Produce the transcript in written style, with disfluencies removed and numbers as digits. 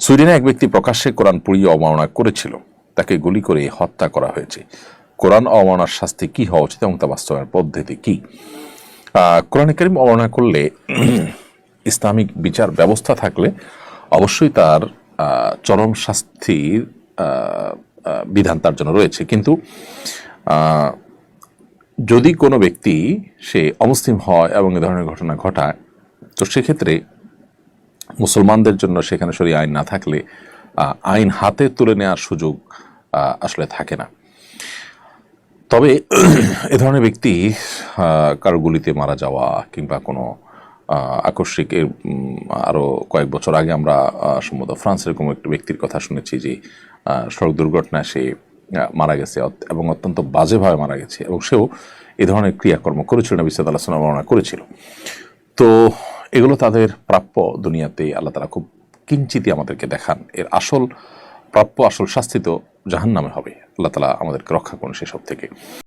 সুইডেনে এক ব্যক্তি প্রকাশ্যে কোরআন পুড়িয়ে অবমাননা করেছিল, তাকে গুলি করে হত্যা করা হয়েছে। কোরআন অবমাননার শাস্তি কি হওয়া উচিত এবং তা বাস্তবায়নের পদ্ধতি কি? কোরআন কারীম অবমাননা করলে ইসলামিক বিচার ব্যবস্থা থাকলে অবশ্যই তার চরম শাস্তির বিধান তার জন্য রয়েছে। কিন্তু যদি কোনো ব্যক্তি সে অমুসলিম হয় এবং এ ধরনের ঘটনা ঘটায়, তো সেক্ষেত্রে মুসলমানদের জন্য সেখানে শরীয়ত আইন না থাকলে আইন হাতে তুলে নেওয়ার সুযোগ আসলে থাকে না। তবে এ ধরনের ব্যক্তি কারো গুলিতে মারা যাওয়া কিংবা কোনো আকস্মিক আরও কয়েক বছর আগে আমরা সম্ভবত ফ্রান্সের কোনো একটি ব্যক্তির কথা শুনেছি যে সড়ক দুর্ঘটনায় সে মারা গেছে এবং অত্যন্ত বাজেভাবে মারা গেছে, এবং সেও এ ধরনের ক্রিয়াকর্ম করেছিল, নবী সাল্লাল্লাহু আলাইহি ওয়াসাল্লাম বর্ণনা করেছিল। তো এগুলো তাদের প্রাপ্য, দুনিয়াতে আল্লাহ তাআলা খুব কিঞ্চিতই আমাদেরকে দেখান। এর আসল প্রাপ্য, আসল শাস্তি তো জাহান্নামে হবে। আল্লাহ তাআলা আমাদেরকে রক্ষা করুন সেসব থেকে।